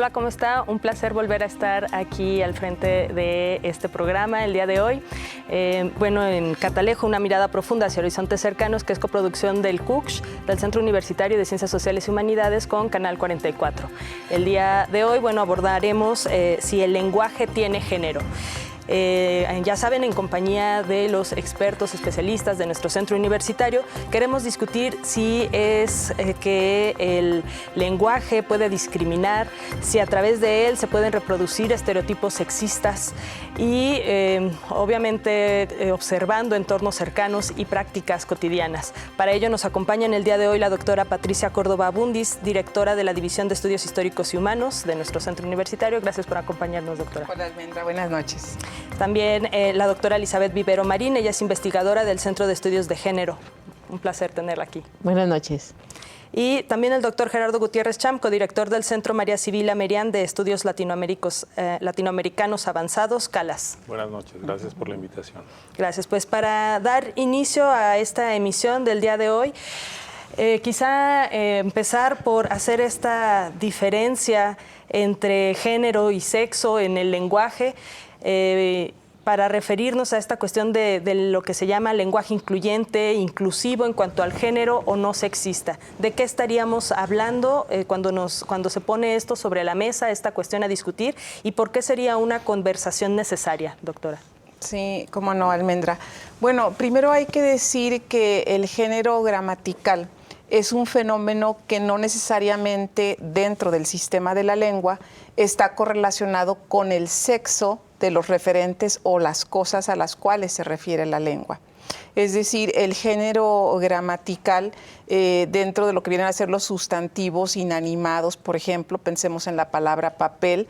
Hola, ¿cómo está? Un placer volver a estar aquí al frente de este programa el día de hoy. En Catalejo, una mirada profunda hacia horizontes cercanos, que es coproducción del CUCSH, del Centro Universitario de Ciencias Sociales y Humanidades, con Canal 44. El día de hoy, abordaremos si el lenguaje tiene género. Ya saben, en compañía de los expertos especialistas de nuestro centro universitario, queremos discutir si es que el lenguaje puede discriminar, si a través de él se pueden reproducir estereotipos sexistas y obviamente observando entornos cercanos y prácticas cotidianas. Para ello nos acompaña en el día de hoy la doctora Patricia Córdoba Abundis, directora de la División de Estudios Históricos y Humanos de nuestro centro universitario. Gracias por acompañarnos, doctora. Hola, Almendra. Buenas noches. También la doctora Elizabeth Vivero Marín, ella es investigadora del Centro de Estudios de Género. Un placer tenerla aquí. Buenas noches. Y también el doctor Gerardo Gutiérrez Cham, codirector del Centro María Sibila Merian de Estudios Latinoamericanos Avanzados, CALAS. Buenas noches, gracias por la invitación. Gracias. Pues para dar inicio a esta emisión del día de hoy, quizá empezar por hacer esta diferencia entre género y sexo en el lenguaje, para referirnos a esta cuestión de lo que se llama lenguaje incluyente, inclusivo en cuanto al género o no sexista. ¿De qué estaríamos hablando cuando se pone esto sobre la mesa, esta cuestión a discutir? ¿Y por qué sería una conversación necesaria, doctora? Sí, cómo no, Almendra. Bueno, primero hay que decir que el género gramatical es un fenómeno que no necesariamente dentro del sistema de la lengua está correlacionado con el sexo de los referentes o las cosas a las cuales se refiere la lengua. Es decir, el género gramatical dentro de lo que vienen a ser los sustantivos inanimados, por ejemplo, pensemos en la palabra papel,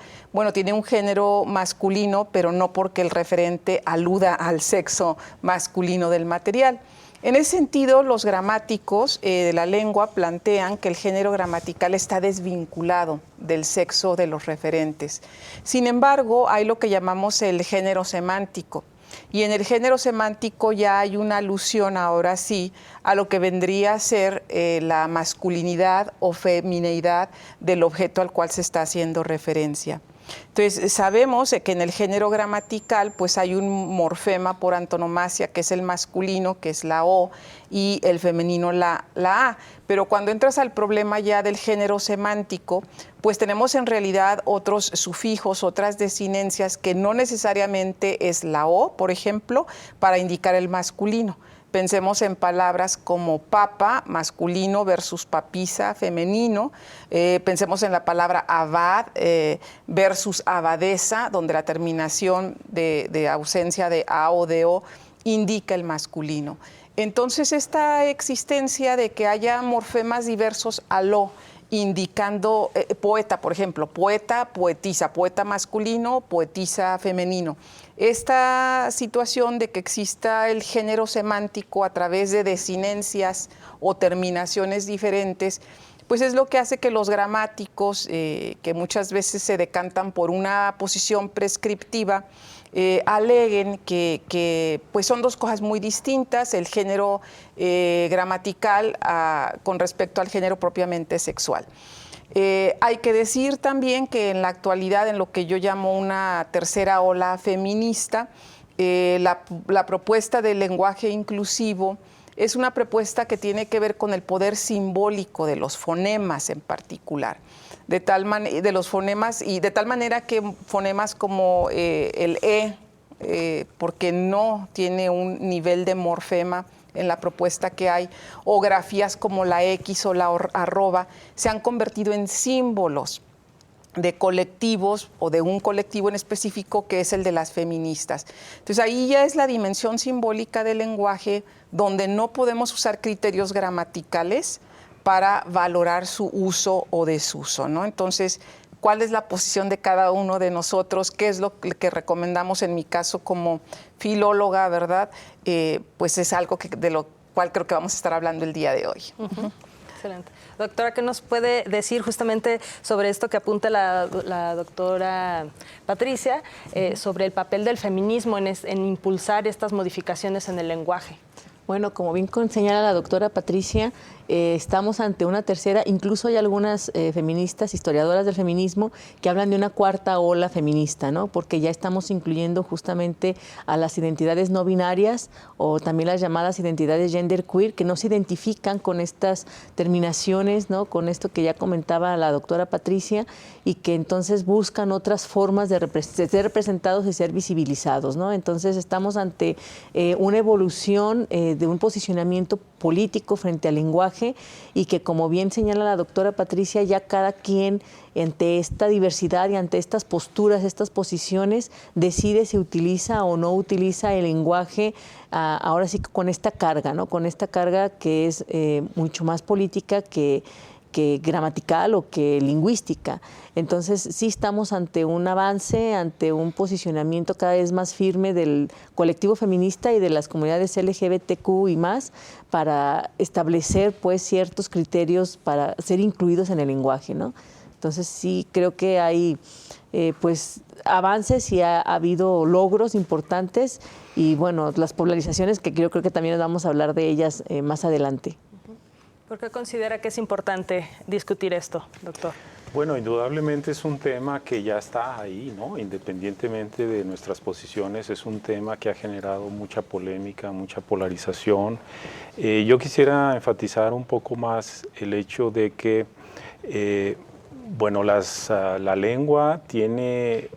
tiene un género masculino, pero no porque el referente aluda al sexo masculino del material. En ese sentido, los gramáticos de la lengua plantean que el género gramatical está desvinculado del sexo de los referentes. Sin embargo, hay lo que llamamos el género semántico. Y en el género semántico ya hay una alusión, ahora sí, a lo que vendría a ser la masculinidad o femineidad del objeto al cual se está haciendo referencia. Entonces, sabemos que en el género gramatical pues hay un morfema por antonomasia, que es el masculino, que es la O, y el femenino la A. Pero cuando entras al problema ya del género semántico, pues tenemos en realidad otros sufijos, otras desinencias, que no necesariamente es la O, por ejemplo, para indicar el masculino. Pensemos en palabras como papa, masculino, versus papisa, femenino. Pensemos en la palabra abad versus abadesa, donde la terminación de ausencia de a o de o indica el masculino. Entonces, esta existencia de que haya morfemas diversos al o, indicando poeta, por ejemplo, poeta, poetisa, poeta masculino, poetisa femenino. Esta situación de que exista el género semántico a través de desinencias o terminaciones diferentes, pues es lo que hace que los gramáticos, que muchas veces se decantan por una posición prescriptiva, aleguen que pues son dos cosas muy distintas, el género gramatical con respecto al género propiamente sexual. Hay que decir también que en la actualidad, en lo que yo llamo una tercera ola feminista, la propuesta del lenguaje inclusivo es una propuesta que tiene que ver con el poder simbólico de los fonemas en particular, de los fonemas, y de tal manera que fonemas como el porque no tiene un nivel de morfema en la propuesta que hay, o grafías como la X o la arroba, se han convertido en símbolos de colectivos o de un colectivo en específico, que es el de las feministas. Entonces ahí ya es la dimensión simbólica del lenguaje, donde no podemos usar criterios gramaticales para valorar su uso o desuso, ¿no? Entonces, ¿cuál es la posición de cada uno de nosotros? ¿Qué es lo que recomendamos en mi caso como filóloga, verdad? Pues es algo de lo cual creo que vamos a estar hablando el día de hoy. Excelente. Doctora, ¿qué nos puede decir justamente sobre esto que apunta la doctora Patricia, sobre el papel del feminismo en impulsar estas modificaciones en el lenguaje? Bueno, como bien señala la doctora Patricia, estamos ante una tercera, incluso hay algunas feministas, historiadoras del feminismo, que hablan de una cuarta ola feminista, ¿no? Porque ya estamos incluyendo justamente a las identidades no binarias o también las llamadas identidades genderqueer, que no se identifican con estas terminaciones, ¿no? Con esto que ya comentaba la doctora Patricia, y que entonces buscan otras formas de ser representados y ser visibilizados, ¿no? Entonces estamos ante una evolución de un posicionamiento político frente al lenguaje, y que, como bien señala la doctora Patricia, ya cada quien ante esta diversidad y ante estas posturas, estas posiciones, decide si utiliza o no utiliza el lenguaje, ahora sí con esta carga, ¿no? Con esta carga que es mucho más política que gramatical o que lingüística. Entonces sí estamos ante un avance, ante un posicionamiento cada vez más firme del colectivo feminista y de las comunidades LGBTQ y más, para establecer pues ciertos criterios para ser incluidos en el lenguaje, ¿no? Entonces sí creo que hay pues avances y ha habido logros importantes, y bueno, las polarizaciones que yo creo que también vamos a hablar de ellas más adelante. ¿Por qué considera que es importante discutir esto, doctor? Bueno, indudablemente es un tema que ya está ahí, ¿no? Independientemente de nuestras posiciones, es un tema que ha generado mucha polémica, mucha polarización. Yo quisiera enfatizar un poco más el hecho de que, bueno, la lengua tiene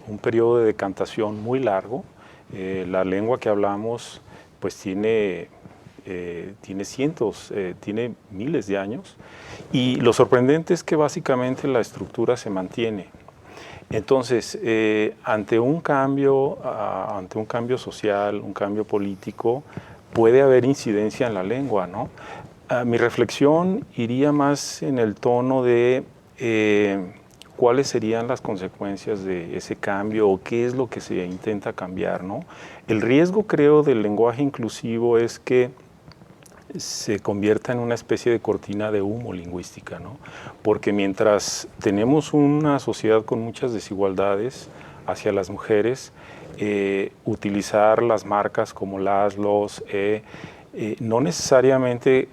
un periodo de decantación muy largo. La lengua que hablamos, pues tiene tiene miles de años, y lo sorprendente es que básicamente la estructura se mantiene. Entonces, ante un cambio social, un cambio político, puede haber incidencia en la lengua, ¿no? Mi reflexión iría más en el tono de cuáles serían las consecuencias de ese cambio o qué es lo que se intenta cambiar, ¿no? El riesgo, creo, del lenguaje inclusivo es que se convierta en una especie de cortina de humo lingüística, ¿no? Porque mientras tenemos una sociedad con muchas desigualdades hacia las mujeres, utilizar las marcas como los, no necesariamente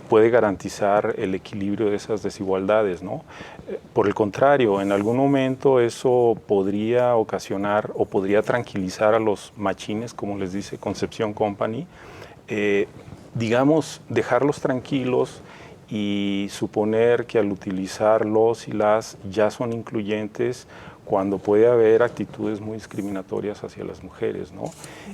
puede garantizar el equilibrio de esas desigualdades, ¿no? Por el contrario, en algún momento eso podría ocasionar o podría tranquilizar a los machines, como les dice Concepción Company, digamos, dejarlos tranquilos y suponer que al utilizar los y las ya son incluyentes, cuando puede haber actitudes muy discriminatorias hacia las mujeres, ¿no?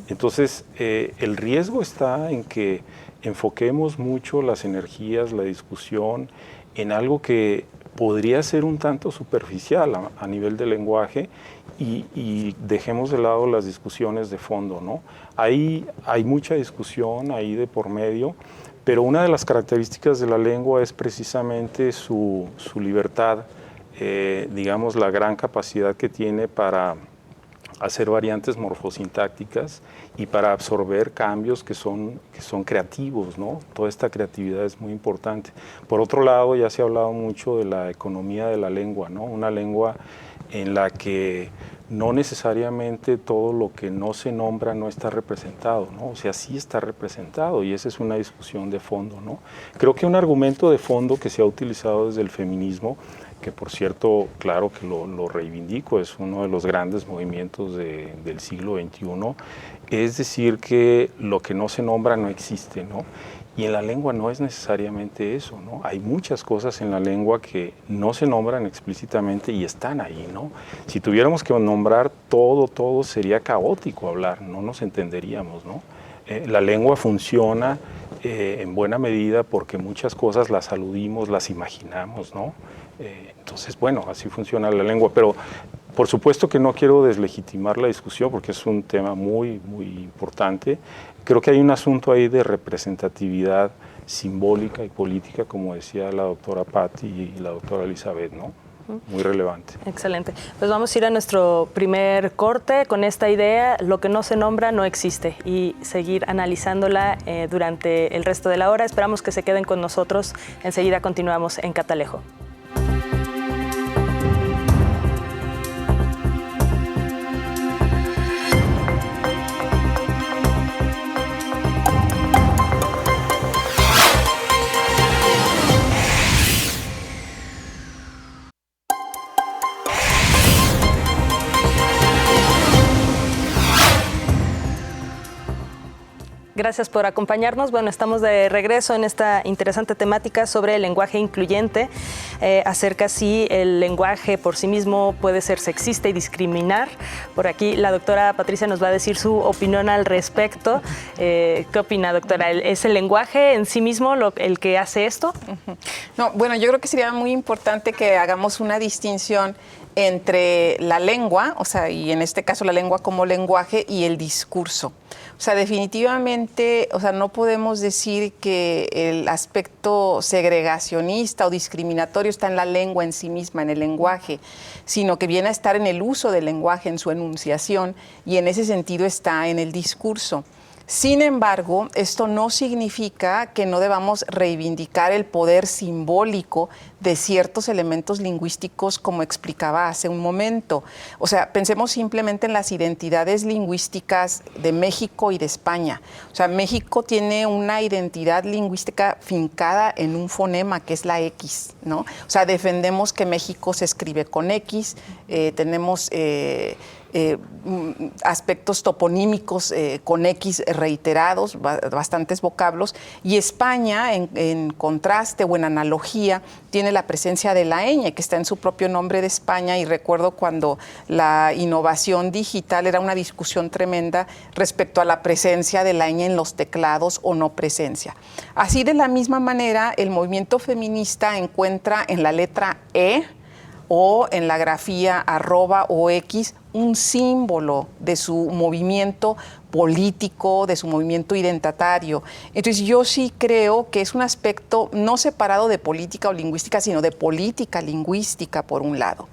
Entonces, el riesgo está en que enfoquemos mucho las energías, la discusión, en algo que podría ser un tanto superficial a nivel de lenguaje, y dejemos de lado las discusiones de fondo, ¿no? Ahí hay mucha discusión ahí de por medio, pero una de las características de la lengua es precisamente su libertad, digamos, la gran capacidad que tiene para hacer variantes morfosintácticas y para absorber cambios que son creativos, ¿no? Toda esta creatividad es muy importante. Por otro lado, ya se ha hablado mucho de la economía de la lengua, ¿no? Una lengua en la que no necesariamente todo lo que no se nombra no está representado, ¿no? O sea, sí está representado, y esa es una discusión de fondo, ¿no? Creo que un argumento de fondo que se ha utilizado desde el feminismo, que por cierto, claro que lo reivindico, es uno de los grandes movimientos del siglo XXI, es decir que lo que no se nombra no existe, ¿no? Y en la lengua no es necesariamente eso, ¿no? Hay muchas cosas en la lengua que no se nombran explícitamente y están ahí, ¿no? Si tuviéramos que nombrar todo sería caótico hablar, no nos entenderíamos, ¿no? La lengua funciona en buena medida porque muchas cosas las aludimos, las imaginamos, ¿no? Entonces, bueno, así funciona la lengua, pero por supuesto que no quiero deslegitimar la discusión porque es un tema muy, muy importante. Creo que hay un asunto ahí de representatividad simbólica y política, como decía la doctora Patti y la doctora Elizabeth, ¿no? Muy relevante. Excelente. Pues vamos a ir a nuestro primer corte con esta idea: lo que no se nombra no existe, y seguir analizándola durante el resto de la hora. Esperamos que se queden con nosotros. Enseguida continuamos en Catalejo. Gracias por acompañarnos. Bueno, estamos de regreso en esta interesante temática sobre el lenguaje incluyente, acerca si el lenguaje por sí mismo puede ser sexista y discriminar. Por aquí la doctora Patricia nos va a decir su opinión al respecto. ¿Qué opina, doctora? ¿Es el lenguaje en sí mismo el que hace esto? No, bueno, yo creo que sería muy importante que hagamos una distinción entre la lengua, o sea, y en este caso la lengua como lenguaje, y el discurso. O sea, definitivamente, o sea, no podemos decir que el aspecto segregacionista o discriminatorio está en la lengua en sí misma, en el lenguaje, sino que viene a estar en el uso del lenguaje, en su enunciación, y en ese sentido está en el discurso. Sin embargo, esto no significa que no debamos reivindicar el poder simbólico de ciertos elementos lingüísticos, como explicaba hace un momento. O sea, pensemos simplemente en las identidades lingüísticas de México y de España. O sea, México tiene una identidad lingüística fincada en un fonema que es la X, ¿no? O sea, defendemos que México se escribe con X, tenemos aspectos toponímicos con X reiterados, bastantes vocablos, y España, en contraste o en analogía, tiene la presencia de la ñ, que está en su propio nombre de España, y recuerdo cuando la innovación digital era una discusión tremenda respecto a la presencia de la ñ en los teclados o no presencia. Así, de la misma manera, el movimiento feminista encuentra en la letra E o en la grafía @ o X un símbolo de su movimiento político, de su movimiento identitario. Entonces, yo sí creo que es un aspecto no separado de política o lingüística, sino de política lingüística, por un lado.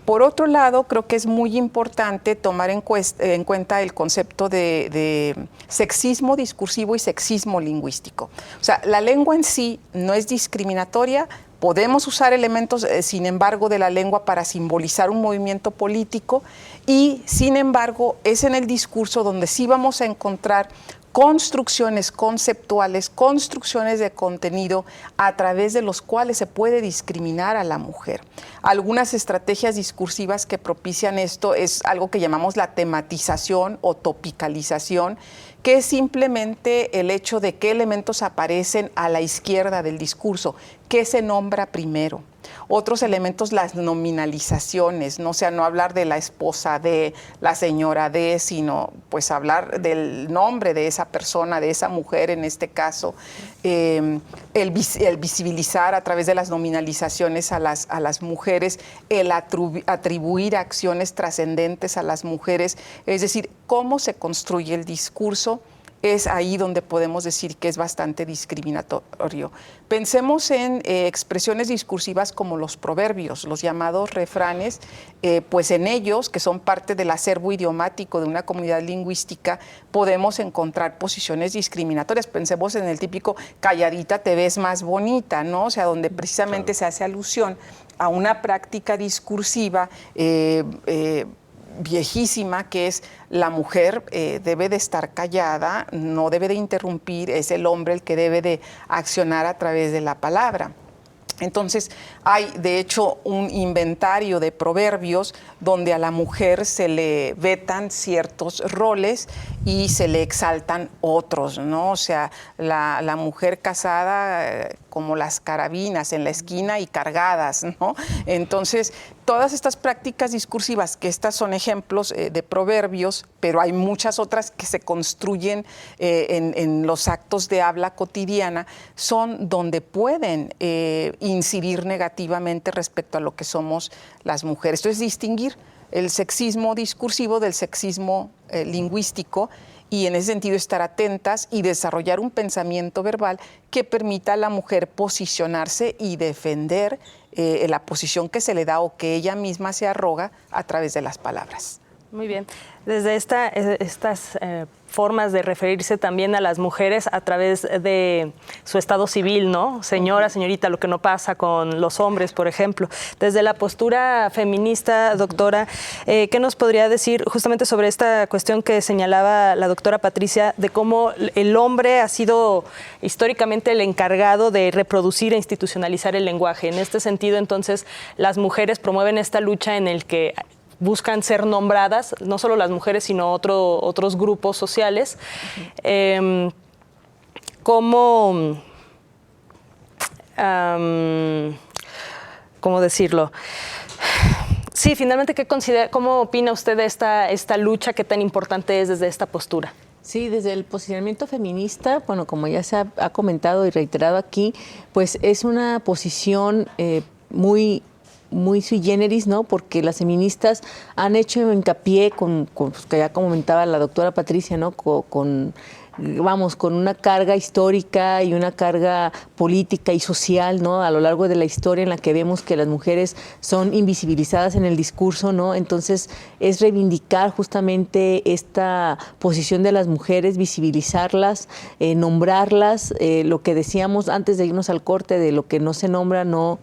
Por otro lado, creo que es muy importante tomar en cuenta el concepto de sexismo discursivo y sexismo lingüístico. O sea, la lengua en sí no es discriminatoria. Podemos usar elementos, sin embargo, de la lengua para simbolizar un movimiento político, y, sin embargo, es en el discurso donde sí vamos a encontrar construcciones conceptuales, construcciones de contenido a través de los cuales se puede discriminar a la mujer. Algunas estrategias discursivas que propician esto es algo que llamamos la tematización o topicalización, que es simplemente el hecho de qué elementos aparecen a la izquierda del discurso, qué se nombra primero. Otros elementos, las nominalizaciones, ¿no? O sea, no hablar de la esposa de, la señora de, sino pues hablar del nombre de esa persona, de esa mujer en este caso. El visibilizar a través de las nominalizaciones a las mujeres, el atribuir acciones trascendentes a las mujeres, es decir, cómo se construye el discurso. Es ahí donde podemos decir que es bastante discriminatorio. Pensemos en expresiones discursivas como los proverbios, los llamados refranes, pues en ellos, que son parte del acervo idiomático de una comunidad lingüística, podemos encontrar posiciones discriminatorias. Pensemos en el típico calladita te ves más bonita, ¿no? O sea, donde precisamente se hace alusión a una práctica discursiva viejísima, que es la mujer debe de estar callada, no debe de interrumpir, es el hombre el que debe de accionar a través de la palabra. Entonces, hay de hecho un inventario de proverbios donde a la mujer se le vetan ciertos roles y se le exaltan otros, ¿no? O sea, la mujer casada como las carabinas en la esquina y cargadas, ¿no? Entonces, todas estas prácticas discursivas, que estas son ejemplos de proverbios, pero hay muchas otras que se construyen en los actos de habla cotidiana, son donde pueden incidir negativamente respecto a lo que somos las mujeres. Entonces, distinguir el sexismo discursivo del sexismo lingüístico, y en ese sentido estar atentas y desarrollar un pensamiento verbal que permita a la mujer posicionarse y defender la posición que se le da o que ella misma se arroga a través de las palabras. Muy bien. Desde estas formas de referirse también a las mujeres a través de su estado civil, ¿no? Señora, señorita, lo que no pasa con los hombres, por ejemplo. Desde la postura feminista, doctora, ¿qué nos podría decir justamente sobre esta cuestión que señalaba la doctora Patricia, de cómo el hombre ha sido históricamente el encargado de reproducir e institucionalizar el lenguaje? En este sentido, entonces, las mujeres promueven esta lucha en el que buscan ser nombradas, no solo las mujeres, sino otros grupos sociales. ¿cómo decirlo? Sí, finalmente, ¿cómo opina usted de esta lucha? ¿Qué tan importante es desde esta postura? Sí, desde el posicionamiento feminista, bueno, como ya se ha comentado y reiterado aquí, pues es una posición muy sui generis, ¿no? Porque las feministas han hecho hincapié que ya comentaba la doctora Patricia, ¿no? Con una carga histórica y una carga política y social, ¿no? A lo largo de la historia, en la que vemos que las mujeres son invisibilizadas en el discurso, ¿no? Entonces es reivindicar justamente esta posición de las mujeres, visibilizarlas, nombrarlas, lo que decíamos antes de irnos al corte, de lo que no se nombra, lo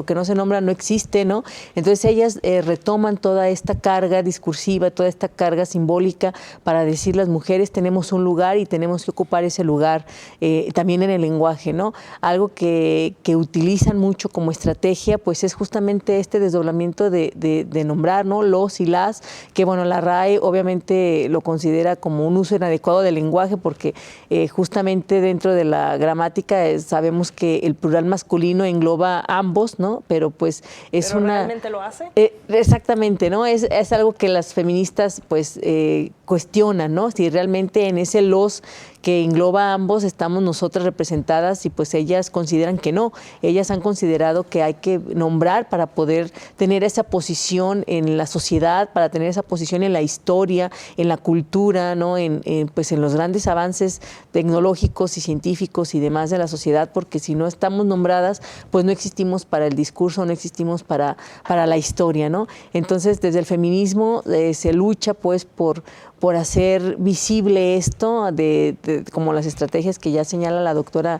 que no se nombra no existe, ¿no? Entonces ellas retoman toda esta carga discursiva, toda esta carga simbólica para decir: las mujeres tenemos un lugar y tenemos que ocupar ese lugar, también en el lenguaje, ¿no? Algo que utilizan mucho como estrategia, pues es justamente este desdoblamiento de nombrar, ¿no? Los y las, que bueno, la RAE obviamente lo considera como un uso inadecuado del lenguaje, porque justamente dentro de la gramática sabemos que el plural masculino engloba ambos, ¿no? Pero pues es ¿Pero realmente lo hace? Exactamente, ¿no? Es algo que las feministas pues cuestionan, ¿no? Si realmente en ese los que engloba a ambos estamos nosotras representadas, y pues ellas consideran que no. Ellas han considerado que hay que nombrar para poder tener esa posición en la sociedad, para tener esa posición en la historia, en la cultura, ¿no? Pues en los grandes avances tecnológicos y científicos y demás de la sociedad, porque si no estamos nombradas, pues no existimos para el discurso, no existimos para la historia, ¿no? Entonces, desde el feminismo se lucha pues por hacer visible esto, como las estrategias que ya señala la doctora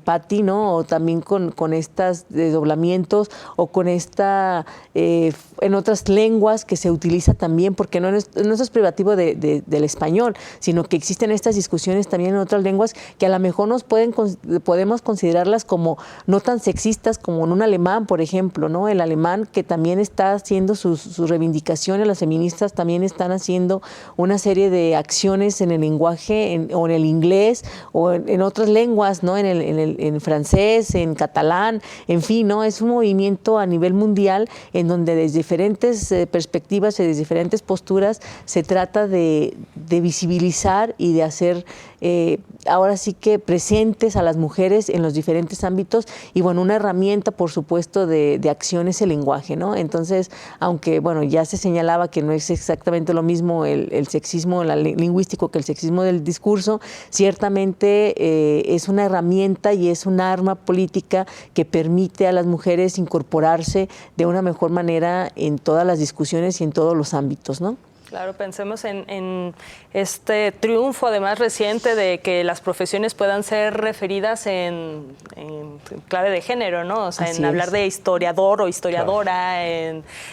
Patti, ¿no? O también con estos desdoblamientos, o con en otras lenguas que se utiliza también, porque no es privativo del español, sino que existen estas discusiones también en otras lenguas que a lo mejor podemos considerarlas como no tan sexistas como en un alemán, por ejemplo, ¿no? El alemán, que también está haciendo sus reivindicaciones, las feministas también están haciendo una serie de acciones en el lenguaje, o en el inglés, o en otras lenguas, ¿no? En francés, en catalán, en fin, ¿no? Es un movimiento a nivel mundial en donde desde diferentes perspectivas y desde diferentes posturas se trata de visibilizar y de hacer ahora sí que presentes a las mujeres en los diferentes ámbitos, y bueno, una herramienta, por supuesto, de acción es el lenguaje, ¿no? Entonces, aunque bueno, ya se señalaba que no es exactamente lo mismo el sexismo lingüístico que el sexismo del discurso, ciertamente es una herramienta y es un arma política que permite a las mujeres incorporarse de una mejor manera en todas las discusiones y en todos los ámbitos, ¿no? Claro, pensemos en este triunfo, además reciente, de que las profesiones puedan ser referidas en clave de género, ¿no? O sea, Así en hablar es. de historiador o historiadora,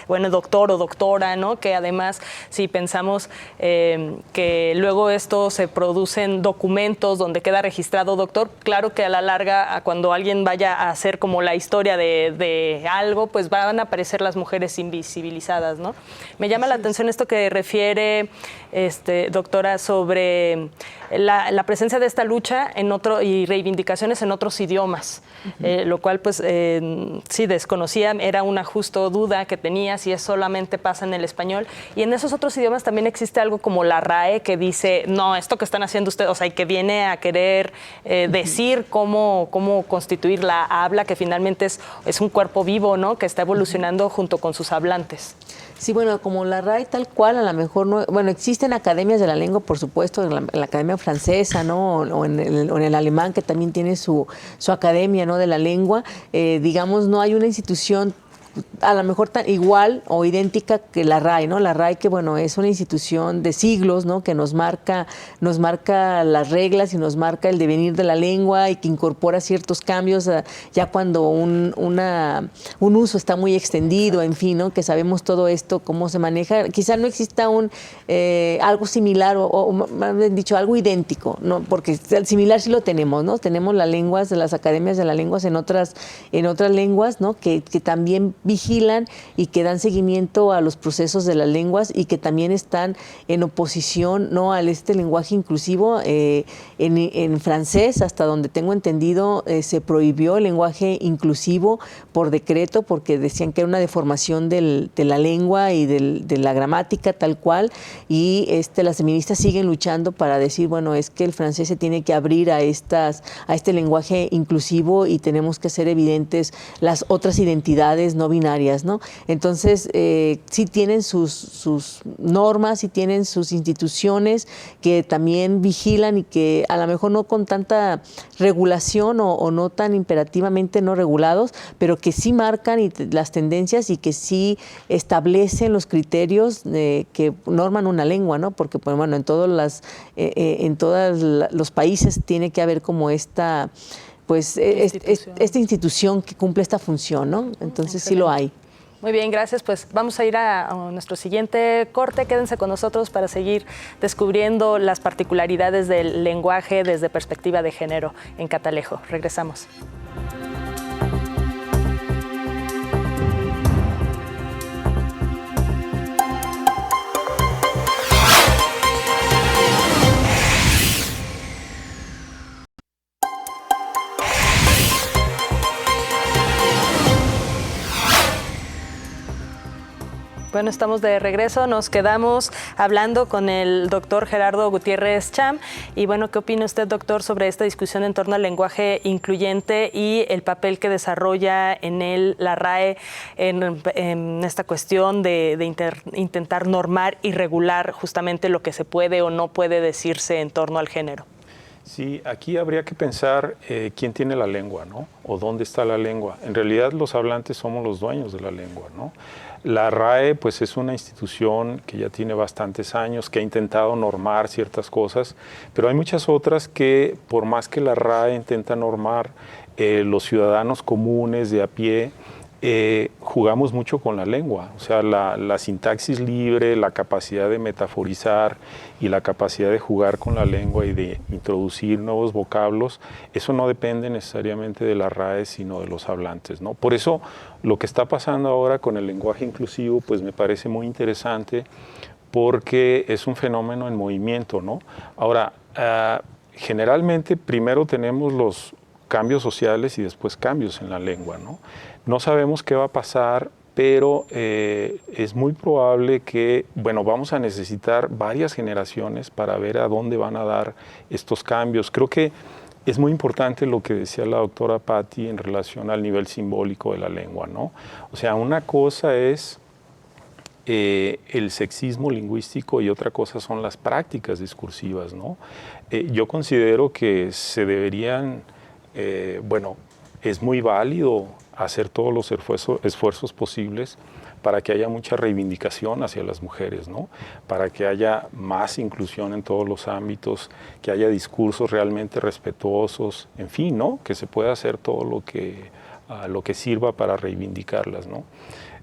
claro. Doctor o doctora, ¿no? Que además, si pensamos que luego esto se producen documentos donde queda registrado doctor, claro que a la larga, cuando alguien vaya a hacer como la historia de algo, pues van a aparecer las mujeres invisibilizadas, ¿no? Me llama la atención esto que refiere, doctora, sobre la presencia de esta lucha y reivindicaciones en otros idiomas, lo cual pues sí desconocía, era una justo duda que tenía si eso solamente pasa en el español, y en esos otros idiomas también existe algo como la RAE, que dice, no, esto que están haciendo ustedes, o sea, y que viene a querer decir cómo constituir la habla, que finalmente es un cuerpo vivo, ¿no? Que está evolucionando junto con sus hablantes. Sí, bueno, como la RAE tal cual, a lo mejor no, bueno, existen academias de la lengua, por supuesto, en la academia francesa, ¿no? O en el alemán, que también tiene su academia, ¿no? De la lengua. Digamos, no hay una institución a lo mejor tan igual o idéntica que la RAE, ¿no? La RAE, que bueno, es una institución de siglos, ¿no? Que nos marca las reglas y nos marca el devenir de la lengua, y que incorpora ciertos cambios ya cuando un uso está muy extendido, en fin, ¿no? Que sabemos todo esto, cómo se maneja. Quizá no exista algo similar o más bien dicho, algo idéntico, ¿no? Porque similar sí lo tenemos, ¿no? Tenemos las lenguas de las academias de las lenguas en otras lenguas, ¿no? Que también vigilan y que dan seguimiento a los procesos de las lenguas y que también están en oposición, ¿no?, al lenguaje inclusivo. En francés, hasta donde tengo entendido, se prohibió el lenguaje inclusivo por decreto porque decían que era una deformación de la lengua y de la gramática tal cual, y las feministas siguen luchando para decir, bueno, es que el francés se tiene que abrir a este lenguaje inclusivo y tenemos que hacer evidentes las otras identidades no binarias, ¿no? Entonces, sí tienen sus normas, sí tienen sus instituciones que también vigilan y que a lo mejor no con tanta regulación o no tan imperativamente no regulados, pero que sí marcan las tendencias y que sí establecen los criterios que norman una lengua, ¿no? Porque, pues, bueno, en todos los países tiene que haber como esta institución que cumple esta función, ¿no? Entonces sí lo hay. Muy bien, gracias. Pues vamos a ir a nuestro siguiente corte. Quédense con nosotros para seguir descubriendo las particularidades del lenguaje desde perspectiva de género en Catalejo. Regresamos. Bueno, estamos de regreso, nos quedamos hablando con el doctor Gerardo Gutiérrez Cham. Y bueno, ¿qué opina usted, doctor, sobre esta discusión en torno al lenguaje incluyente y el papel que desarrolla en él la RAE en esta cuestión de intentar normar y regular justamente lo que se puede o no puede decirse en torno al género? Sí, aquí habría que pensar quién tiene la lengua, ¿no? O dónde está la lengua. En realidad los hablantes somos los dueños de la lengua, ¿no? La RAE, pues, es una institución que ya tiene bastantes años, que ha intentado normar ciertas cosas, pero hay muchas otras que, por más que la RAE intenta normar, los ciudadanos comunes de a pie, jugamos mucho con la lengua. O sea, la sintaxis libre, la capacidad de metaforizar y la capacidad de jugar con la lengua y de introducir nuevos vocablos, eso no depende necesariamente de la RAE, sino de los hablantes, ¿no? Por eso, lo que está pasando ahora con el lenguaje inclusivo, pues me parece muy interesante, porque es un fenómeno en movimiento, ¿no? Ahora, generalmente primero tenemos los cambios sociales y después cambios en la lengua, ¿no? No sabemos qué va a pasar, pero es muy probable que, bueno, vamos a necesitar varias generaciones para ver a dónde van a dar estos cambios. Creo que es muy importante lo que decía la doctora Patti en relación al nivel simbólico de la lengua, ¿no? O sea, una cosa es el sexismo lingüístico y otra cosa son las prácticas discursivas, ¿no? Yo considero que se deberían, bueno, es muy válido hacer todos los esfuerzos posibles para que haya mucha reivindicación hacia las mujeres, ¿no? Para que haya más inclusión en todos los ámbitos, que haya discursos realmente respetuosos, en fin, ¿no? Que se pueda hacer todo lo que sirva para reivindicarlas, ¿no?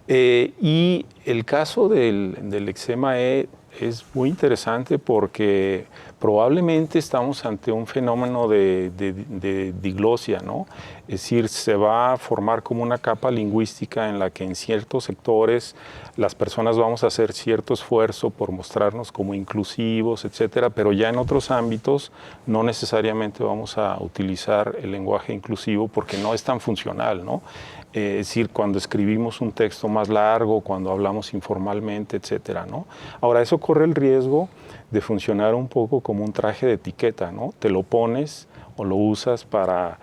Y el caso del eczema es muy interesante porque probablemente estamos ante un fenómeno de diglosia, ¿no? Es decir, se va a formar como una capa lingüística en la que en ciertos sectores las personas vamos a hacer cierto esfuerzo por mostrarnos como inclusivos, etcétera, pero ya en otros ámbitos no necesariamente vamos a utilizar el lenguaje inclusivo porque no es tan funcional, ¿no? Es decir, cuando escribimos un texto más largo, cuando hablamos informalmente, etcétera, ¿no? Ahora, eso corre el riesgo de funcionar un poco como un traje de etiqueta, ¿no? Te lo pones o lo usas para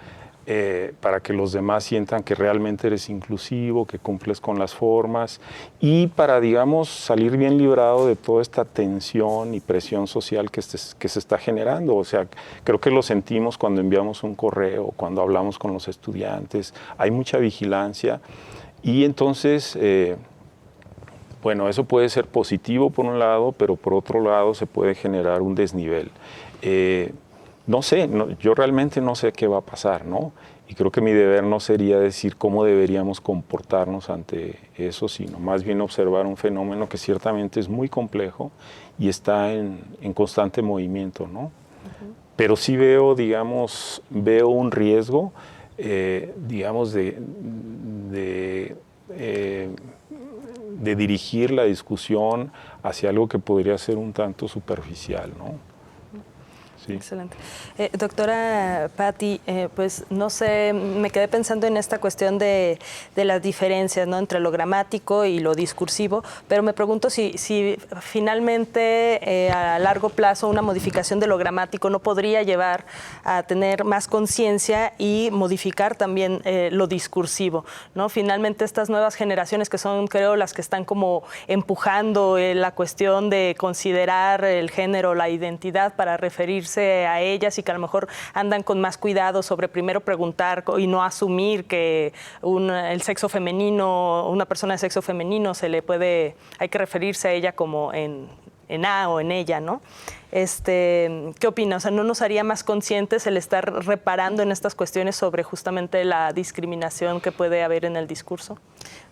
que los demás sientan que realmente eres inclusivo, que cumples con las formas y para, digamos, salir bien librado de toda esta tensión y presión social que se está generando. O sea, creo que lo sentimos cuando enviamos un correo, cuando hablamos con los estudiantes, hay mucha vigilancia y entonces, bueno, eso puede ser positivo por un lado, pero por otro lado se puede generar un desnivel. No sé, yo realmente no sé qué va a pasar, ¿no? Y creo que mi deber no sería decir cómo deberíamos comportarnos ante eso, sino más bien observar un fenómeno que ciertamente es muy complejo y está en constante movimiento, ¿no? Pero sí veo, digamos, un riesgo, digamos, de de dirigir la discusión hacia algo que podría ser un tanto superficial, ¿no? Sí. Excelente. Doctora Patti, pues no sé, me quedé pensando en esta cuestión de las diferencias, ¿no?, entre lo gramático y lo discursivo, pero me pregunto si finalmente a largo plazo una modificación de lo gramático no podría llevar a tener más conciencia y modificar también lo discursivo, ¿no? Finalmente estas nuevas generaciones que son, creo, las que están como empujando la cuestión de considerar el género, la identidad para referirse a ellas, y que a lo mejor andan con más cuidado sobre primero preguntar y no asumir que el sexo femenino, una persona de sexo femenino hay que referirse a ella como en A o en ella, ¿no? ¿Qué opina? O sea, ¿no nos haría más conscientes el estar reparando en estas cuestiones sobre justamente la discriminación que puede haber en el discurso?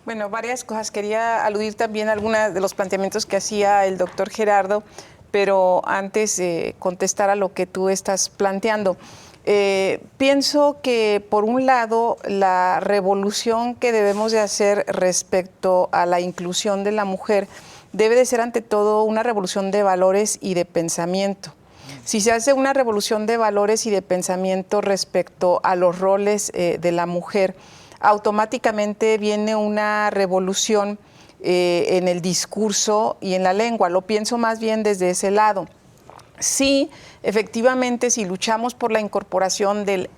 Bueno, varias cosas. Quería aludir también a algunos de los planteamientos que hacía el doctor Gerardo, pero antes de contestar a lo que tú estás planteando, pienso que por un lado la revolución que debemos de hacer respecto a la inclusión de la mujer debe de ser ante todo una revolución de valores y de pensamiento. Si se hace una revolución de valores y de pensamiento respecto a los roles de la mujer, automáticamente viene una revolución en el discurso y en la lengua. Lo pienso más bien desde ese lado. Sí, efectivamente, si luchamos por la incorporación del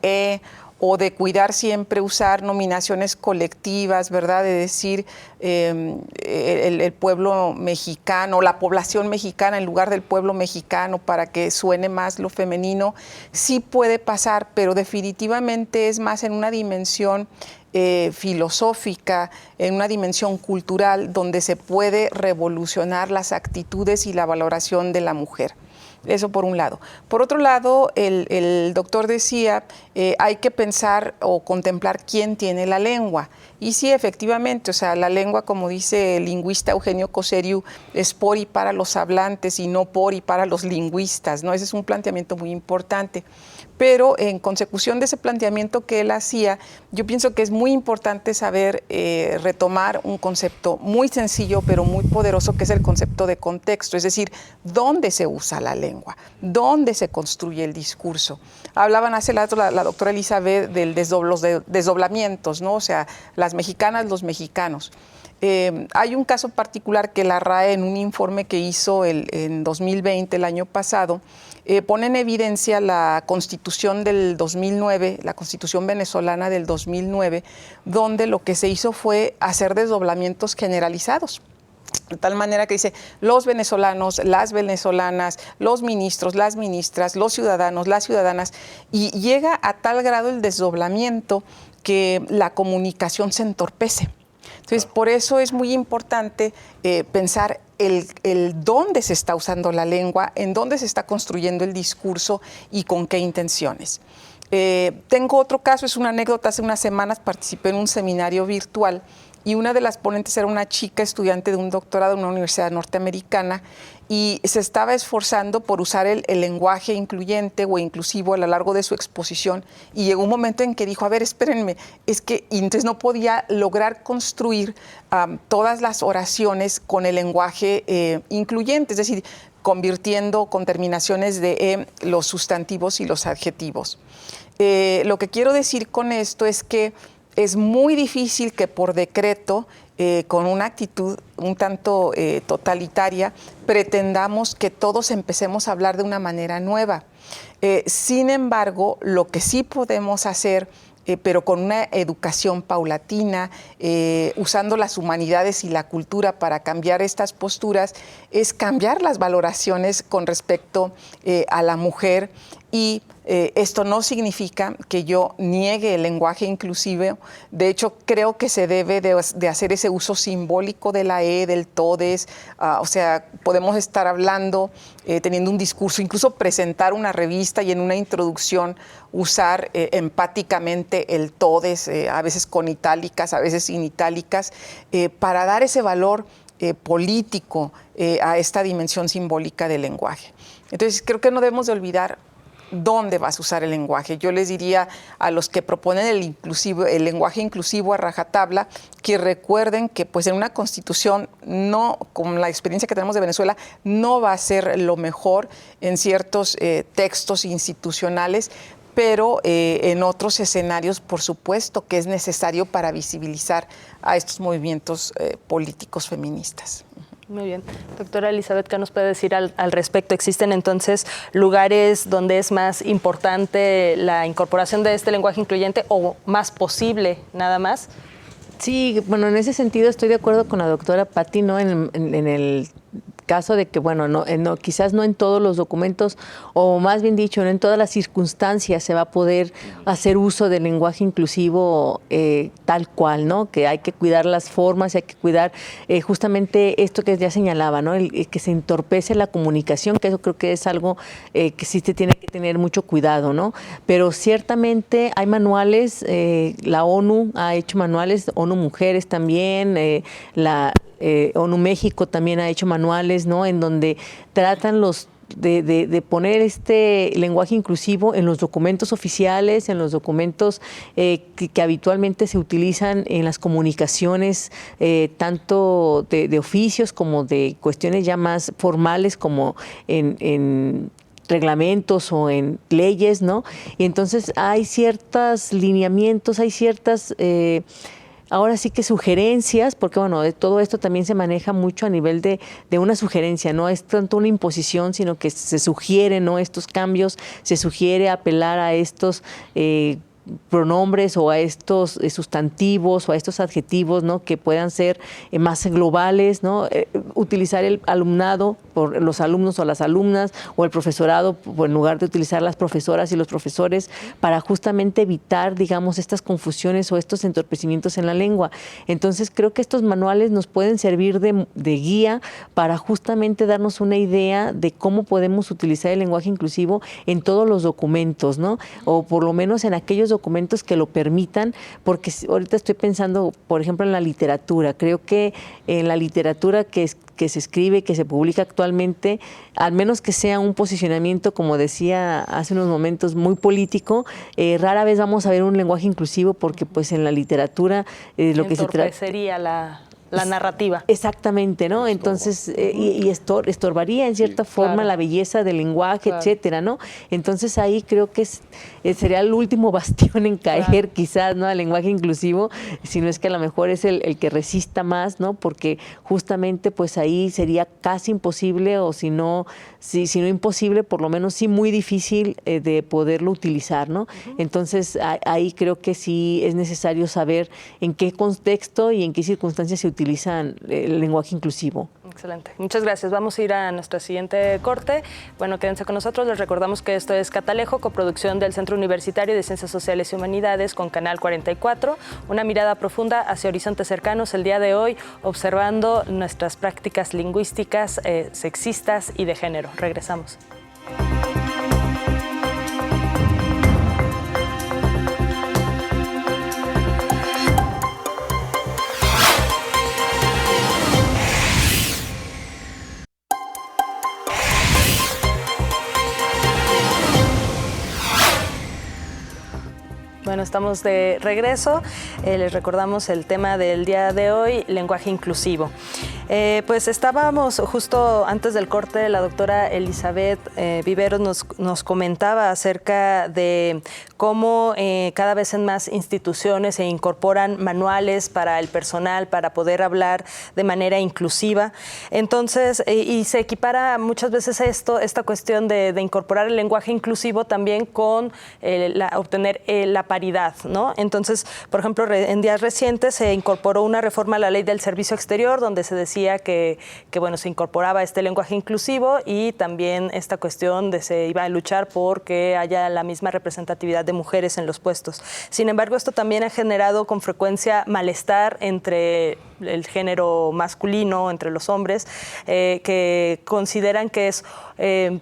o de cuidar siempre usar nominaciones colectivas, ¿verdad? De decir el pueblo mexicano, la población mexicana en lugar del pueblo mexicano para que suene más lo femenino, sí puede pasar, pero definitivamente es más en una dimensión filosófica, en una dimensión cultural donde se puede revolucionar las actitudes y la valoración de la mujer. Eso por un lado. Por otro lado, el doctor decía, hay que pensar o contemplar quién tiene la lengua. Y sí, efectivamente, o sea, la lengua, como dice el lingüista Eugenio Coseriu, es por y para los hablantes y no por y para los lingüistas, ¿no? Ese es un planteamiento muy importante. Pero en consecución de ese planteamiento que él hacía, yo pienso que es muy importante saber retomar un concepto muy sencillo pero muy poderoso, que es el concepto de contexto, es decir, dónde se usa la lengua, dónde se construye el discurso. Hablaban hace rato la doctora Elizabeth de los desdoblamientos, ¿no? O sea, las mexicanas, los mexicanos. Hay un caso particular que la RAE, en un informe que hizo en 2020, el año pasado, pone en evidencia la Constitución del 2009, la Constitución venezolana del 2009, donde lo que se hizo fue hacer desdoblamientos generalizados. De tal manera que dice, los venezolanos, las venezolanas, los ministros, las ministras, los ciudadanos, las ciudadanas, y llega a tal grado el desdoblamiento que la comunicación se entorpece. Entonces, por eso es muy importante pensar el dónde se está usando la lengua, en dónde se está construyendo el discurso y con qué intenciones. Tengo otro caso, es una anécdota. Hace unas semanas participé en un seminario virtual y una de las ponentes era una chica estudiante de un doctorado en una universidad norteamericana y se estaba esforzando por usar el lenguaje incluyente o inclusivo a lo largo de su exposición, y llegó un momento en que dijo, a ver, espérenme, y entonces no podía lograr construir todas las oraciones con el lenguaje incluyente, es decir, convirtiendo con terminaciones de los sustantivos y los adjetivos. Lo que quiero decir con esto es que es muy difícil que por decreto, con una actitud un tanto totalitaria, pretendamos que todos empecemos a hablar de una manera nueva. Sin embargo, lo que sí podemos hacer, pero con una educación paulatina, usando las humanidades y la cultura para cambiar estas posturas, es cambiar las valoraciones con respecto a la mujer. Y esto no significa que yo niegue el lenguaje inclusivo. De hecho, creo que se debe de hacer ese uso simbólico de la del todes. O sea, podemos estar hablando, teniendo un discurso, incluso presentar una revista y en una introducción usar empáticamente el todes, a veces con itálicas, a veces sin itálicas, para dar ese valor político a esta dimensión simbólica del lenguaje. Entonces, creo que no debemos de olvidar dónde vas a usar el lenguaje. Yo les diría a los que proponen el lenguaje inclusivo a rajatabla que recuerden que pues en una constitución, no, con la experiencia que tenemos de Venezuela, no va a ser lo mejor en ciertos textos institucionales, pero en otros escenarios, por supuesto, que es necesario para visibilizar a estos movimientos políticos feministas. Muy bien. Doctora Elizabeth, ¿qué nos puede decir al respecto? ¿Existen entonces lugares donde es más importante la incorporación de este lenguaje incluyente o más posible nada más? Sí, bueno, en ese sentido estoy de acuerdo con la doctora Patti, ¿no? En el caso de que, bueno, quizás no en todos los documentos, o más bien dicho, no en todas las circunstancias se va a poder hacer uso del lenguaje inclusivo tal cual, ¿no? Que hay que cuidar las formas, hay que cuidar justamente esto que ya señalaba, ¿no? El que se entorpece la comunicación, que eso creo que es algo que sí se tiene que tener mucho cuidado, ¿no? Pero ciertamente hay manuales, la ONU ha hecho manuales, ONU Mujeres también, ONU México también ha hecho manuales, ¿no? En donde tratan de poner este lenguaje inclusivo en los documentos oficiales, en los documentos que habitualmente se utilizan en las comunicaciones, tanto de oficios como de cuestiones ya más formales, como en reglamentos o en leyes, ¿no? Y entonces hay ciertos lineamientos, hay ciertas ahora sí que sugerencias, porque bueno, de todo esto también se maneja mucho a nivel de una sugerencia, no es tanto una imposición, sino que se sugiere, ¿no? Estos cambios, se sugiere apelar a estos pronombres o a estos sustantivos o a estos adjetivos, ¿no? Que puedan ser más globales, ¿no? Utilizar el alumnado por los alumnos o las alumnas, o el profesorado en lugar de utilizar las profesoras y los profesores, para justamente evitar, digamos, estas confusiones o estos entorpecimientos en la lengua. Entonces creo que estos manuales nos pueden servir de guía para justamente darnos una idea de cómo podemos utilizar el lenguaje inclusivo en todos los documentos, ¿no? O por lo menos en aquellos documentos que lo permitan, porque ahorita estoy pensando, por ejemplo, en la literatura. Creo que en la literatura que se escribe, que se publica actualmente, al menos que sea un posicionamiento, como decía hace unos momentos, muy político, rara vez vamos a ver un lenguaje inclusivo, porque pues en la literatura lo que se trata sería la narrativa. Exactamente, ¿no? Entonces, y estorbaría en cierta forma claro. la belleza del lenguaje, etcétera, ¿no? Entonces ahí creo que sería el último bastión en caer, quizás, ¿no? Al lenguaje inclusivo, si no es que a lo mejor es el que resista más, ¿no? Porque justamente pues ahí sería casi imposible, o si no imposible, por lo menos sí muy difícil de poderlo utilizar, ¿no? Entonces ahí creo que sí es necesario saber en qué contexto y en qué circunstancias se utilizan el lenguaje inclusivo. Excelente. Muchas gracias. Vamos a ir a nuestra siguiente corte. Bueno, quédense con nosotros. Les recordamos que esto es Catalejo, coproducción del Centro Universitario de Ciencias Sociales y Humanidades con Canal 44. Una mirada profunda hacia horizontes cercanos el día de hoy, observando nuestras prácticas lingüísticas sexistas y de género. Regresamos. Bueno, estamos de regreso. Les recordamos el tema del día de hoy, lenguaje inclusivo. Pues estábamos justo antes del corte, la doctora Elizabeth Viveros nos comentaba acerca de cómo cada vez en más instituciones se incorporan manuales para el personal para poder hablar de manera inclusiva. Entonces, y se equipara muchas veces esta cuestión de incorporar el lenguaje inclusivo también con obtener la paridad, ¿no? Entonces, por ejemplo, en días recientes se incorporó una reforma a la Ley del Servicio Exterior donde se decía que bueno, se incorporaba este lenguaje inclusivo y también esta cuestión de se iba a luchar por que haya la misma representatividad de mujeres en los puestos. Sin embargo, esto también ha generado con frecuencia malestar entre el género masculino entre los hombres, que consideran que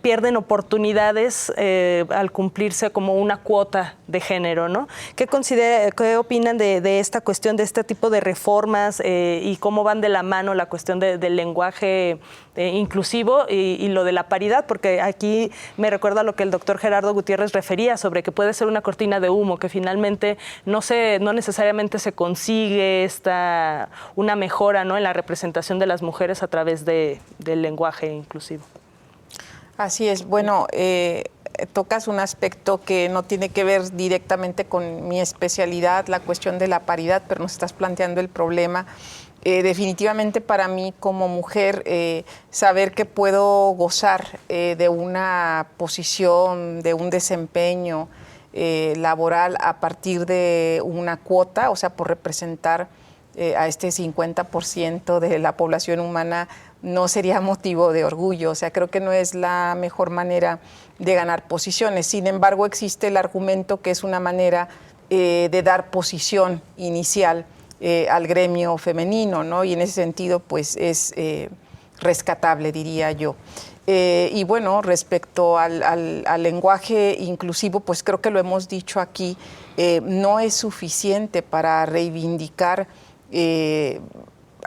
pierden oportunidades al cumplirse como una cuota de género, ¿no? ¿Qué opinan de esta cuestión, de este tipo de reformas y cómo van de la mano la cuestión del lenguaje inclusivo y lo de la paridad? Porque aquí me recuerda lo que el doctor Gerardo Gutiérrez refería sobre que puede ser una cortina de humo, que finalmente no necesariamente se consigue una mejora, ¿no?, en la representación de las mujeres a través del lenguaje inclusivo. Así es. Bueno, tocas un aspecto que no tiene que ver directamente con mi especialidad, la cuestión de la paridad, pero nos estás planteando el problema. Definitivamente para mí como mujer, saber que puedo gozar de una posición, de un desempeño laboral a partir de una cuota, o sea, por representar a este 50% de la población humana, no sería motivo de orgullo. O sea, creo que no es la mejor manera de ganar posiciones. Sin embargo, existe el argumento que es una manera de dar posición inicial al gremio femenino, ¿no? Y en ese sentido, pues es rescatable, diría yo. Y bueno, respecto al lenguaje inclusivo, pues creo que lo hemos dicho aquí, no es suficiente para reivindicar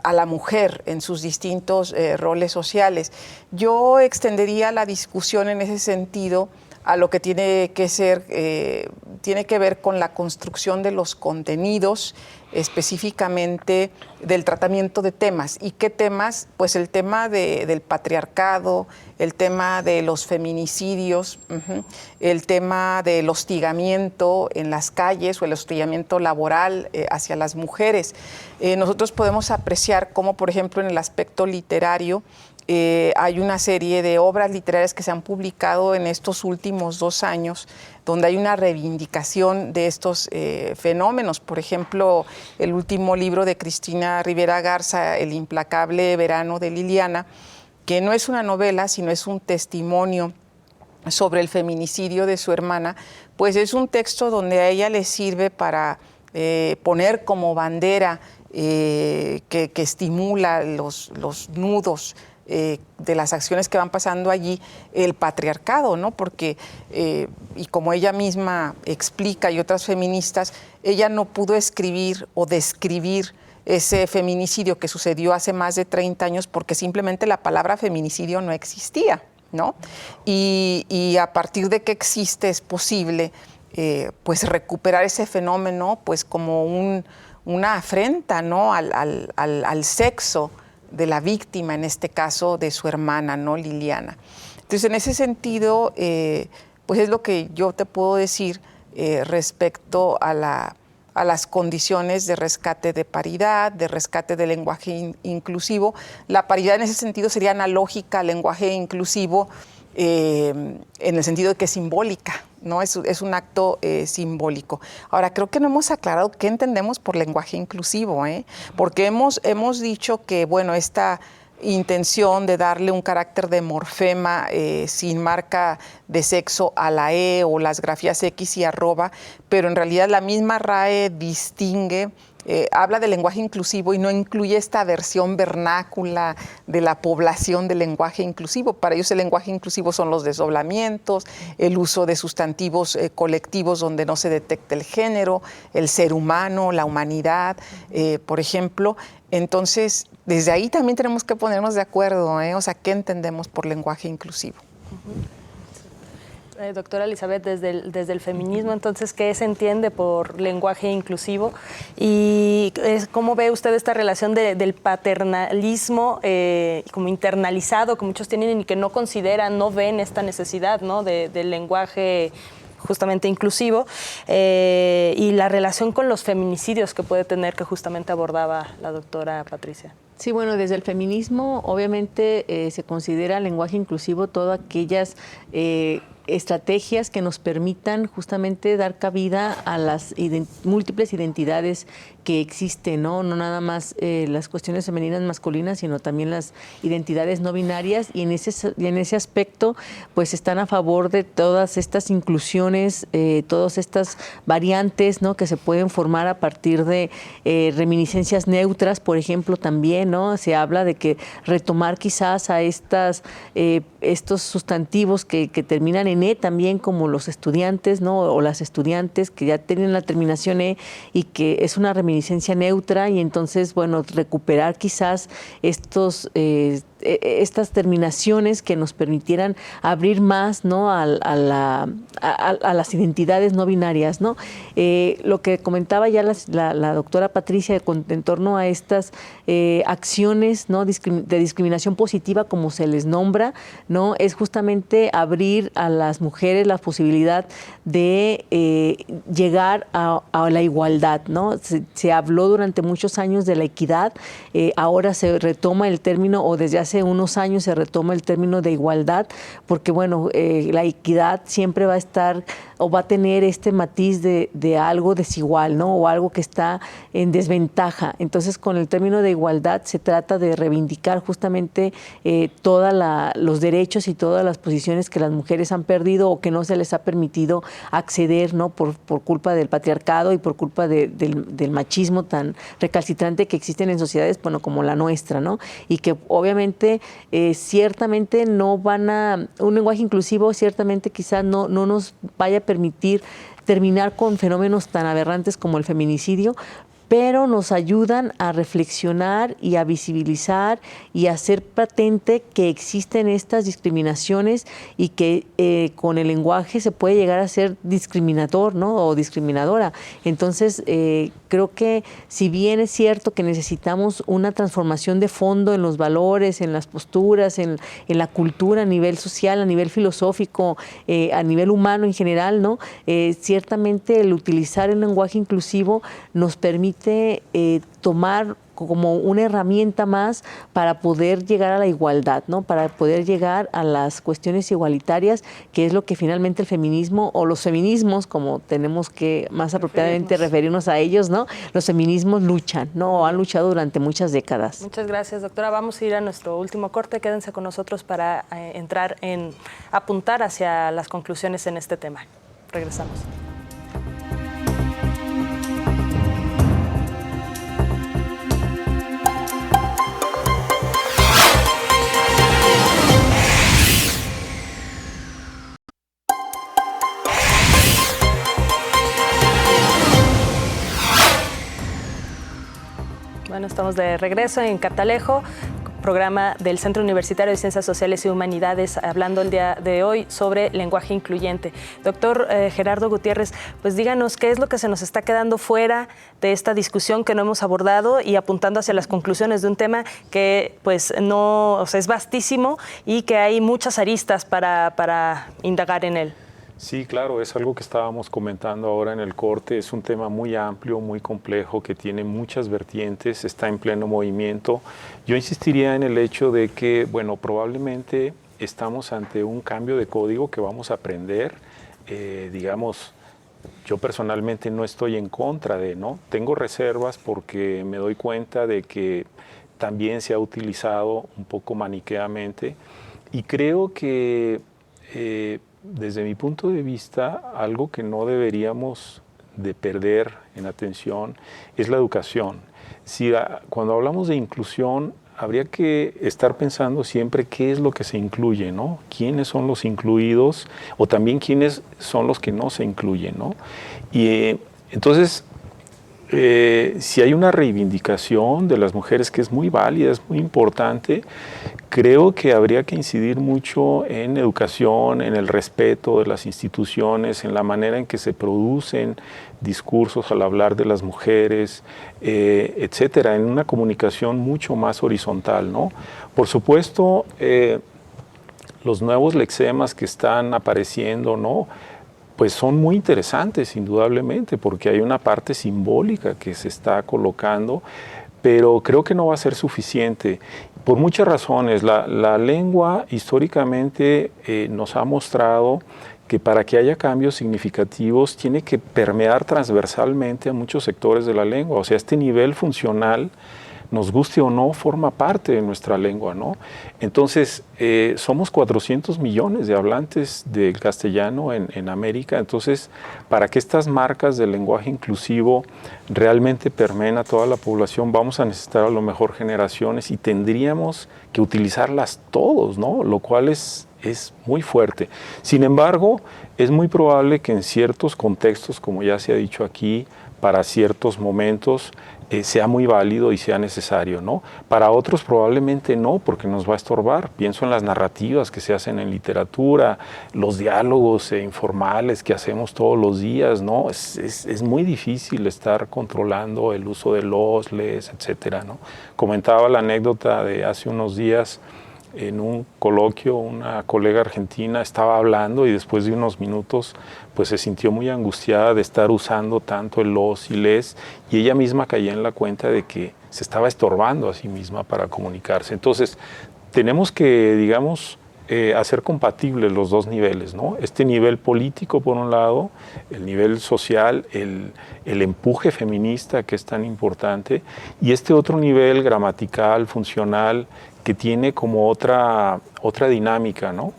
a la mujer en sus distintos roles sociales. Yo extendería la discusión en ese sentido a lo que tiene que ver con la construcción de los contenidos, específicamente del tratamiento de temas. ¿Y qué temas? Pues el tema del patriarcado, el tema de los feminicidios, el tema del hostigamiento en las calles o el hostigamiento laboral hacia las mujeres. Nosotros podemos apreciar cómo, por ejemplo, en el aspecto literario, hay una serie de obras literarias que se han publicado en estos últimos 2 años, donde hay una reivindicación de estos fenómenos. Por ejemplo, el último libro de Cristina Rivera Garza, El implacable verano de Liliana, que no es una novela, sino es un testimonio sobre el feminicidio de su hermana, pues es un texto donde a ella le sirve para poner como bandera que estimula los nudos de las acciones que van pasando allí, el patriarcado, ¿no? Porque, y como ella misma explica y otras feministas, ella no pudo escribir o describir ese feminicidio que sucedió hace más de 30 años porque simplemente la palabra feminicidio no existía, ¿no? Y a partir de que existe es posible pues recuperar ese fenómeno pues como una afrenta, ¿no?, al sexo de la víctima, en este caso de su hermana, ¿no?, Liliana. Entonces, en ese sentido, pues es lo que yo te puedo decir respecto a las condiciones de rescate de paridad, de rescate del lenguaje inclusivo. La paridad en ese sentido sería analógica al lenguaje inclusivo en el sentido de que es simbólica, ¿no? Es un acto simbólico. Ahora, creo que no hemos aclarado qué entendemos por lenguaje inclusivo, porque hemos dicho que, bueno, esta intención de darle un carácter de morfema sin marca de sexo a la E o las grafías X y arroba, pero en realidad la misma RAE distingue, habla de lenguaje inclusivo y no incluye esta versión vernácula de la población del lenguaje inclusivo. Para ellos el lenguaje inclusivo son los desdoblamientos, el uso de sustantivos colectivos donde no se detecta el género, el ser humano, la humanidad, por ejemplo. Entonces, desde ahí también tenemos que ponernos de acuerdo, o sea, ¿qué entendemos por lenguaje inclusivo? Doctora Elizabeth, desde el feminismo, entonces, ¿qué se entiende por lenguaje inclusivo? ¿Y cómo ve usted esta relación del paternalismo como internalizado que muchos tienen y que no consideran, no ven esta necesidad, ¿no?, del lenguaje justamente inclusivo y la relación con los feminicidios que puede tener, que justamente abordaba la doctora Patricia? Sí, bueno, desde el feminismo obviamente se considera lenguaje inclusivo todas aquellas estrategias que nos permitan justamente dar cabida a las múltiples identidades que existen, ¿no? No nada más las cuestiones femeninas masculinas, sino también las identidades no binarias, y en ese aspecto pues están a favor de todas estas inclusiones, todas estas variantes, ¿no? Que se pueden formar a partir de reminiscencias neutras, por ejemplo, también, ¿no? Se habla de que retomar quizás a estos sustantivos que terminan en E también, como los estudiantes, ¿no? O las estudiantes que ya tienen la terminación E y que es una reminiscencia neutra, y entonces, bueno, recuperar quizás estas terminaciones que nos permitieran abrir más, ¿no? a las identidades no binarias, ¿no? Lo que comentaba ya la doctora Patricia en torno a estas acciones, ¿no? de discriminación positiva, como se les nombra, ¿no? Es justamente abrir a las mujeres la posibilidad de llegar a la igualdad, ¿no? Se habló durante muchos años de la equidad, ahora se retoma el término, o desde hace unos años se retoma el término de igualdad, porque bueno, la equidad siempre va a estar o va a tener este matiz de algo desigual, ¿no? O algo que está en desventaja. Entonces, con el término de igualdad se trata de reivindicar justamente todos los derechos y todas las posiciones que las mujeres han perdido o que no se les ha permitido acceder, ¿no? Por culpa del patriarcado y por culpa del machismo tan recalcitrante que existen en sociedades, bueno, como la nuestra, ¿no? Y que obviamente, ciertamente no un lenguaje inclusivo ciertamente quizás no nos vaya a permitir terminar con fenómenos tan aberrantes como el feminicidio, pero nos ayudan a reflexionar y a visibilizar y a hacer patente que existen estas discriminaciones y que con el lenguaje se puede llegar a ser discriminador, ¿no? O discriminadora. Entonces, creo que si bien es cierto que necesitamos una transformación de fondo en los valores, en las posturas, en la cultura a nivel social, a nivel filosófico, a nivel humano en general, ¿no? Ciertamente el utilizar el lenguaje inclusivo nos permite tomar como una herramienta más para poder llegar a la igualdad, ¿no? Para poder llegar a las cuestiones igualitarias, que es lo que finalmente el feminismo, o los feminismos, como tenemos que más apropiadamente referirnos a ellos, ¿no? Los feminismos luchan, ¿no? O han luchado durante muchas décadas. Muchas gracias, doctora. Vamos a ir a nuestro último corte. Quédense con nosotros para apuntar hacia las conclusiones en este tema. Regresamos. Bueno, estamos de regreso en Catalejo, programa del Centro Universitario de Ciencias Sociales y Humanidades, hablando el día de hoy sobre lenguaje incluyente. Doctor Gerardo Gutiérrez, pues díganos qué es lo que se nos está quedando fuera de esta discusión que no hemos abordado, y apuntando hacia las conclusiones de un tema que pues no, o sea, es vastísimo y que hay muchas aristas para indagar en él. Sí, claro, es algo que estábamos comentando ahora en el corte. Es un tema muy amplio, muy complejo, que tiene muchas vertientes, está en pleno movimiento. Yo insistiría en el hecho de que, bueno, probablemente estamos ante un cambio de código que vamos a aprender. Digamos, yo personalmente no estoy en contra de, ¿no? Tengo reservas porque me doy cuenta de que también se ha utilizado un poco maniqueamente, y creo que desde mi punto de vista, algo que no deberíamos de perder en atención es la educación. Cuando hablamos de inclusión, habría que estar pensando siempre qué es lo que se incluye, ¿no? ¿Quiénes son los incluidos? O también quiénes son los que no se incluyen, ¿no? Y entonces, si hay una reivindicación de las mujeres que es muy válida, es muy importante, creo que habría que incidir mucho en educación, en el respeto de las instituciones, en la manera en que se producen discursos al hablar de las mujeres, etcétera, en una comunicación mucho más horizontal, ¿no? Por supuesto, los nuevos lexemas que están apareciendo, ¿no?, pues son muy interesantes, indudablemente, porque hay una parte simbólica que se está colocando, pero creo que no va a ser suficiente, por muchas razones. La lengua históricamente nos ha mostrado que para que haya cambios significativos tiene que permear transversalmente a muchos sectores de la lengua. O sea, este nivel funcional, nos guste o no, forma parte de nuestra lengua, ¿no? Entonces, somos 400 millones de hablantes del castellano en América. Entonces, para que estas marcas del lenguaje inclusivo realmente permeen a toda la población, vamos a necesitar a lo mejor generaciones y tendríamos que utilizarlas todos, ¿no? Lo cual es muy fuerte. Sin embargo, es muy probable que en ciertos contextos, como ya se ha dicho aquí, para ciertos momentos, sea muy válido y sea necesario, ¿no? Para otros probablemente no, porque nos va a estorbar. Pienso en las narrativas que se hacen en literatura, los diálogos informales que hacemos todos los días, ¿no? Es muy difícil estar controlando el uso de los, les, etcétera, ¿no? Comentaba la anécdota de hace unos días en un coloquio, una colega argentina estaba hablando y después de unos minutos pues se sintió muy angustiada de estar usando tanto el los y les, y ella misma caía en la cuenta de que se estaba estorbando a sí misma para comunicarse. Entonces tenemos que, digamos, hacer compatibles los dos niveles, ¿no? Este nivel político por un lado, el nivel social, el empuje feminista que es tan importante, y este otro nivel gramatical, funcional, que tiene como otra dinámica, ¿no?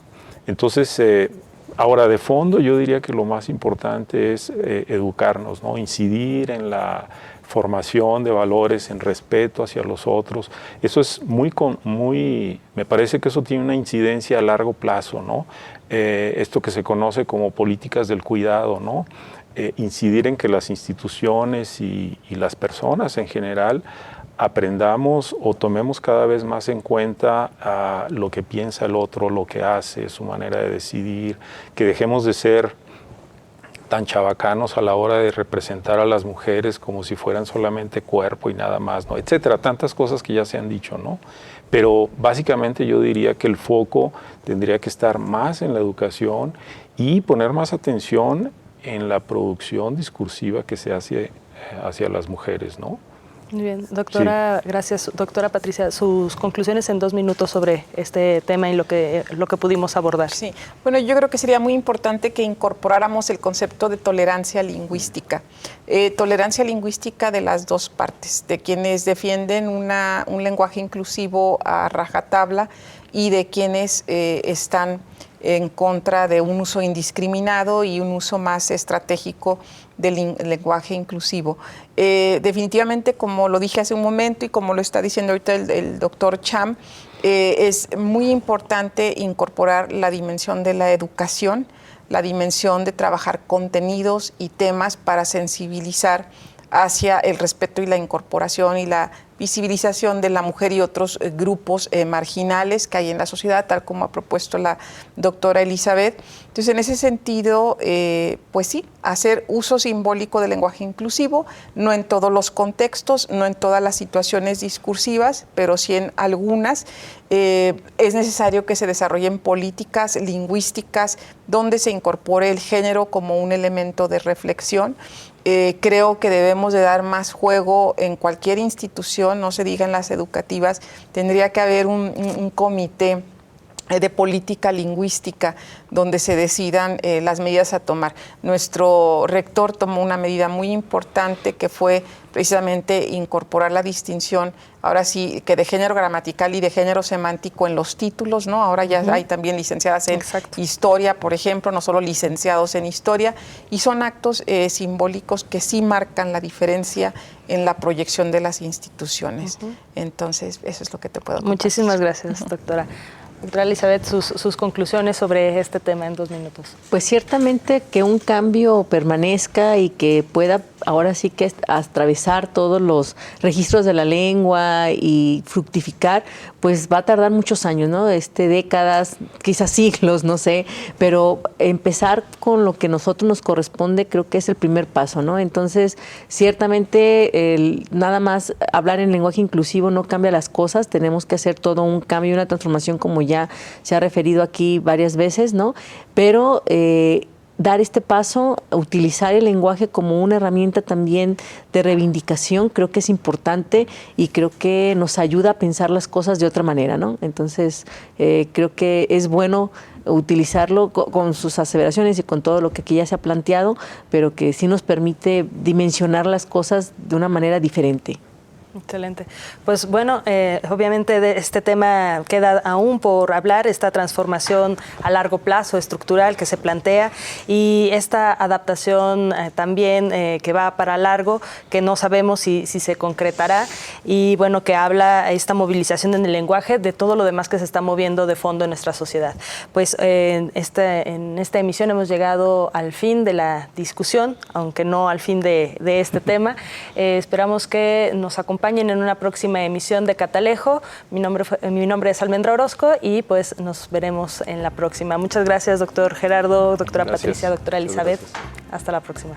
Entonces, ahora de fondo yo diría que lo más importante es educarnos, ¿no? Incidir en la formación de valores, en respeto hacia los otros. Eso es me parece que eso tiene una incidencia a largo plazo, ¿no? Esto que se conoce como políticas del cuidado, ¿no? Incidir en que las instituciones y las personas en general aprendamos o tomemos cada vez más en cuenta lo que piensa el otro, lo que hace, su manera de decidir, que dejemos de ser tan chabacanos a la hora de representar a las mujeres como si fueran solamente cuerpo y nada más, ¿no? Etcétera, tantas cosas que ya se han dicho, ¿no? Pero básicamente yo diría que el foco tendría que estar más en la educación y poner más atención en la producción discursiva que se hace hacia las mujeres, ¿no? Muy bien, doctora, sí. Gracias. Doctora Patricia, sus conclusiones en 2 minutos sobre este tema y lo que pudimos abordar. Sí, bueno, yo creo que sería muy importante que incorporáramos el concepto de tolerancia lingüística. Tolerancia lingüística de las dos partes, de quienes defienden un lenguaje inclusivo a rajatabla y de quienes están en contra de un uso indiscriminado y un uso más estratégico del lenguaje inclusivo. Definitivamente, como lo dije hace un momento y como lo está diciendo ahorita el doctor Cham, es muy importante incorporar la dimensión de la educación, la dimensión de trabajar contenidos y temas para sensibilizar hacia el respeto y la incorporación y la visibilización de la mujer y otros grupos marginales que hay en la sociedad, tal como ha propuesto la doctora Elizabeth. Entonces, en ese sentido, pues sí, hacer uso simbólico del lenguaje inclusivo, no en todos los contextos, no en todas las situaciones discursivas, pero sí en algunas. Es necesario que se desarrollen políticas lingüísticas donde se incorpore el género como un elemento de reflexión. Creo que debemos de dar más juego en cualquier institución, no se diga en las educativas. Tendría que haber un comité de política lingüística donde se decidan las medidas a tomar. Nuestro rector tomó una medida muy importante que fue precisamente incorporar la distinción, ahora sí, que de género gramatical y de género semántico en los títulos, ¿no? Ahora ya hay también licenciadas en historia, por ejemplo, no solo licenciados en historia, y son actos simbólicos que sí marcan la diferencia en la proyección de las instituciones. Entonces, eso es lo que te puedo compartir. Muchísimas gracias, doctora. Doctora Elizabeth, sus conclusiones sobre este tema en 2 minutos. Pues ciertamente que un cambio permanezca y que pueda ahora sí que atravesar todos los registros de la lengua y fructificar, pues va a tardar muchos años, ¿no? Décadas, quizás siglos, no sé, pero empezar con lo que a nosotros nos corresponde creo que es el primer paso, ¿no? Entonces, ciertamente, nada más hablar en lenguaje inclusivo no cambia las cosas, tenemos que hacer todo un cambio y una transformación como ya se ha referido aquí varias veces, ¿no? Pero dar este paso, utilizar el lenguaje como una herramienta también de reivindicación, creo que es importante y creo que nos ayuda a pensar las cosas de otra manera, ¿no? Entonces, creo que es bueno utilizarlo con sus aseveraciones y con todo lo que aquí ya se ha planteado, pero que sí nos permite dimensionar las cosas de una manera diferente. Excelente. Pues bueno, obviamente de este tema queda aún por hablar, esta transformación a largo plazo estructural que se plantea y esta adaptación también que va para largo, que no sabemos si se concretará y bueno, que habla esta movilización en el lenguaje de todo lo demás que se está moviendo de fondo en nuestra sociedad. Pues en esta emisión hemos llegado al fin de la discusión, aunque no al fin de este tema. Esperamos que nos acompañen en una próxima emisión de Catalejo. Mi nombre es Almendra Orozco y pues nos veremos en la próxima. Muchas gracias, doctor Gerardo, doctora Patricia, doctora Elizabeth. Hasta la próxima.